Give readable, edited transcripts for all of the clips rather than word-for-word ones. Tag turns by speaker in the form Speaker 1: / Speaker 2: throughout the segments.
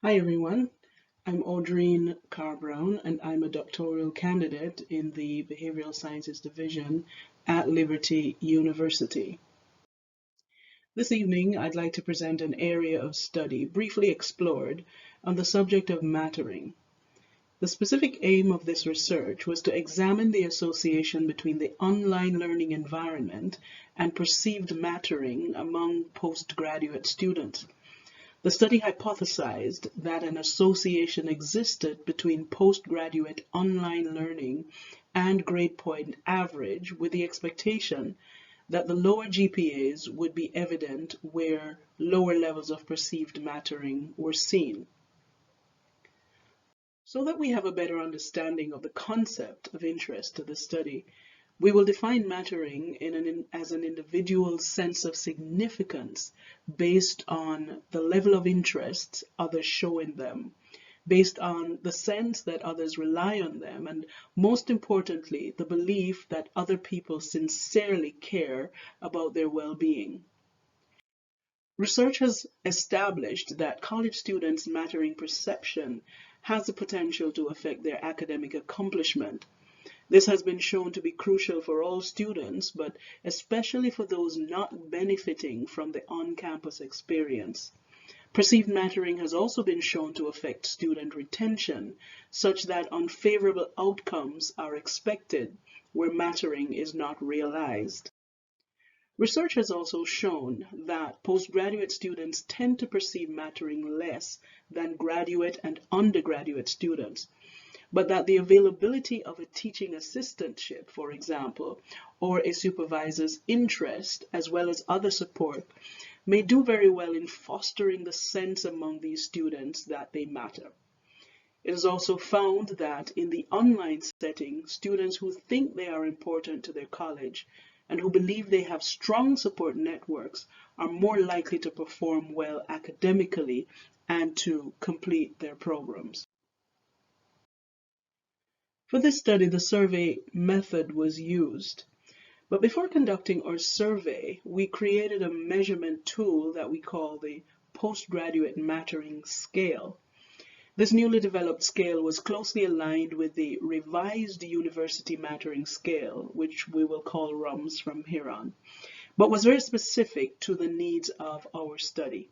Speaker 1: Hi everyone, I'm Audrine Carr-Brown and I'm a doctoral candidate in the Behavioral Sciences Division at Liberty University. This evening I'd like to present an area of study briefly explored on the subject of mattering. The specific aim of this research was to examine the association between the online learning environment and perceived mattering among postgraduate students. The study hypothesized that an association existed between postgraduate online learning and grade point average, with the expectation that the lower GPAs would be evident where lower levels of perceived mattering were seen. So that we have a better understanding of the concept of interest to the study, we will define mattering as an individual's sense of significance based on the level of interest others show in them, based on the sense that others rely on them, and most importantly, the belief that other people sincerely care about their well-being. Research has established that college students' mattering perception has the potential to affect their academic accomplishment. This has been shown to be crucial for all students, but especially for those not benefiting from the on-campus experience. Perceived mattering has also been shown to affect student retention, such that unfavorable outcomes are expected where mattering is not realized. Research has also shown that postgraduate students tend to perceive mattering less than graduate and undergraduate students, but that the availability of a teaching assistantship, for example, or a supervisor's interest, as well as other support, may do very well in fostering the sense among these students that they matter. It is also found that in the online setting, students who think they are important to their college and who believe they have strong support networks are more likely to perform well academically and to complete their programs. For this study, the survey method was used. But before conducting our survey, we created a measurement tool that we call the Postgraduate Mattering Scale. This newly developed scale was closely aligned with the revised University Mattering Scale, which we will call RUMS from here on, but was very specific to the needs of our study.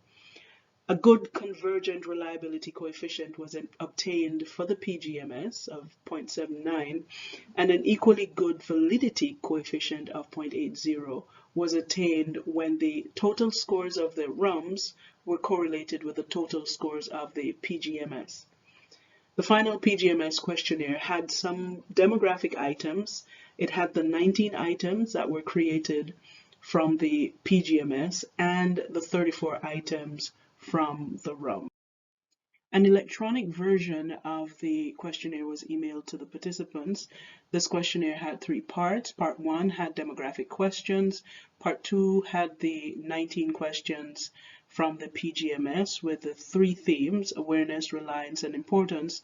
Speaker 1: A good convergent reliability coefficient was obtained for the PGMS of 0.79, and an equally good validity coefficient of 0.80 was attained when the total scores of the RUMS were correlated with the total scores of the PGMS. The final PGMS questionnaire had some demographic items. It had the 19 items that were created from the PGMS and the 34 items from the RUM. An electronic version of the questionnaire was emailed to the participants. This questionnaire had three parts. Part 1 had demographic questions. Part 2 had the 19 questions from the PGMS with the three themes: awareness, reliance, and importance.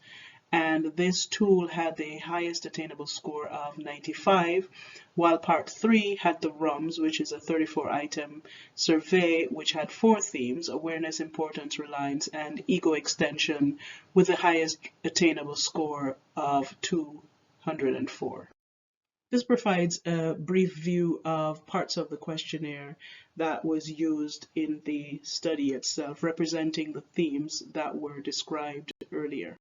Speaker 1: And this tool had the highest attainable score of 95, while part 3 had the RUMS, which is a 34-item survey, which had four themes: awareness, importance, reliance, and ego extension, with the highest attainable score of 204. This provides a brief view of parts of the questionnaire that was used in the study itself, representing the themes that were described earlier.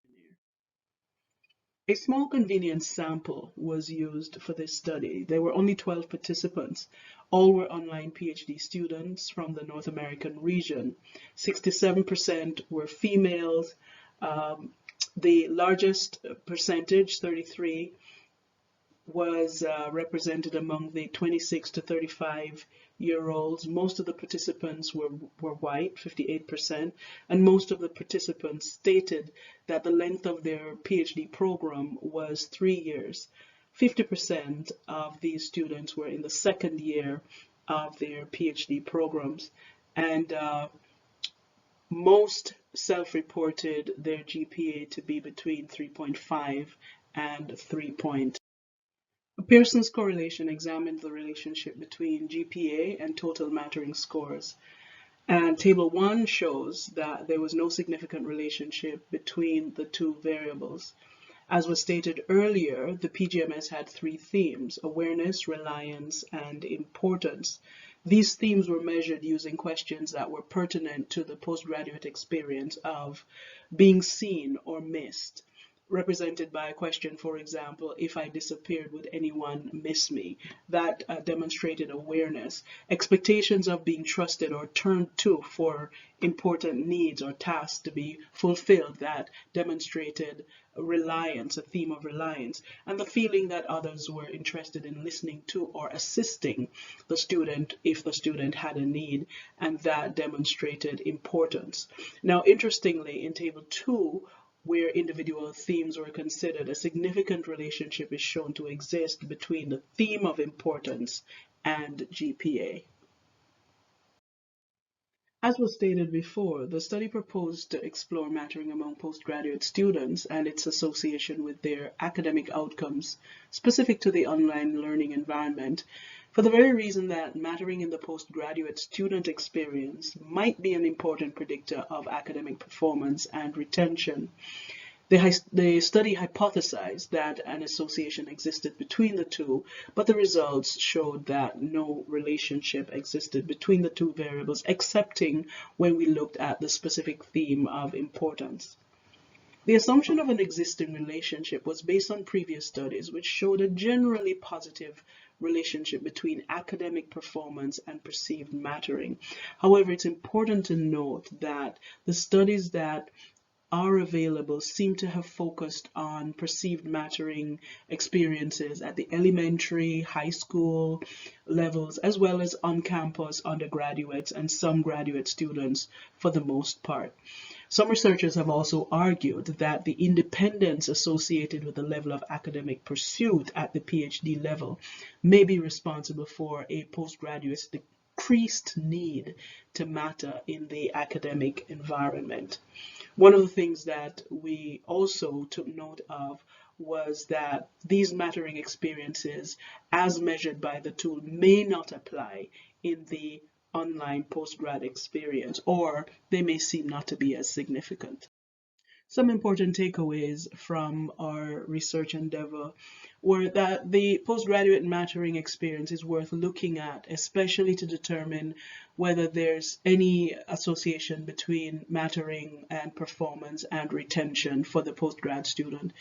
Speaker 1: A small convenience sample was used for this study. There were only 12 participants. All were online PhD students from the North American region. 67% were females. The largest percentage, 33, was represented among the 26 to 35-year-olds. Most of the participants were white, 58%, and most of the participants stated that the length of their PhD program was 3 years. 50% of these students were in the second year of their PhD programs, and most self-reported their GPA to be between 3.5 and 3. Pearson's correlation examined the relationship between GPA and total mattering scores. And table 1 shows that there was no significant relationship between the two variables. As was stated earlier, the PGMS had 3 themes: awareness, reliance, and importance. These themes were measured using questions that were pertinent to the postgraduate experience of being seen or missed, represented by a question, for example, if I disappeared, would anyone miss me? That demonstrated awareness. Expectations of being trusted or turned to for important needs or tasks to be fulfilled, that demonstrated reliance, a theme of reliance, and the feeling that others were interested in listening to or assisting the student if the student had a need, and that demonstrated importance. Now, interestingly, in table 2, where individual themes were considered, a significant relationship is shown to exist between the theme of importance and GPA. As was stated before, the study proposed to explore mattering among postgraduate students and its association with their academic outcomes specific to the online learning environment, for the very reason that mattering in the postgraduate student experience might be an important predictor of academic performance and retention. The study hypothesized that an association existed between the two, but the results showed that no relationship existed between the two variables, excepting when we looked at the specific theme of importance. The assumption of an existing relationship was based on previous studies, which showed a generally positive relationship between academic performance and perceived mattering. However, it's important to note that the studies that are available seem to have focused on perceived mattering experiences at the elementary, high school levels, as well as on-campus undergraduates and some graduate students for the most part. Some researchers have also argued that the independence associated with the level of academic pursuit at the PhD level may be responsible for a postgraduate's decreased need to matter in the academic environment. One of the things that we also took note of was that these mattering experiences, as measured by the tool, may not apply in the online postgrad experience, or they may seem not to be as significant. Some important takeaways from our research endeavor were that the postgraduate mattering experience is worth looking at, especially to determine whether there's any association between mattering and performance and retention for the postgrad student.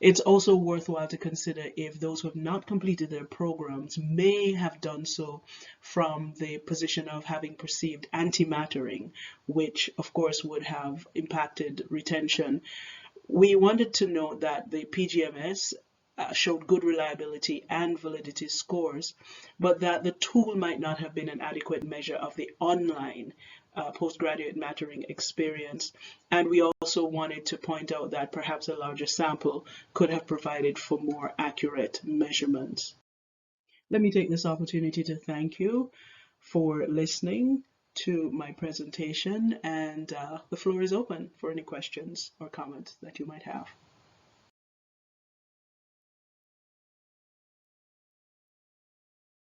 Speaker 1: It's also worthwhile to consider if those who have not completed their programs may have done so from the position of having perceived anti-mattering, which of course would have impacted retention. We wanted to note that the PGMS showed good reliability and validity scores, but that the tool might not have been an adequate measure of the online postgraduate mattering experience. And we also wanted to point out that perhaps a larger sample could have provided for more accurate measurements. Let me take this opportunity to thank you for listening to my presentation, and the floor is open for any questions or comments that you might have.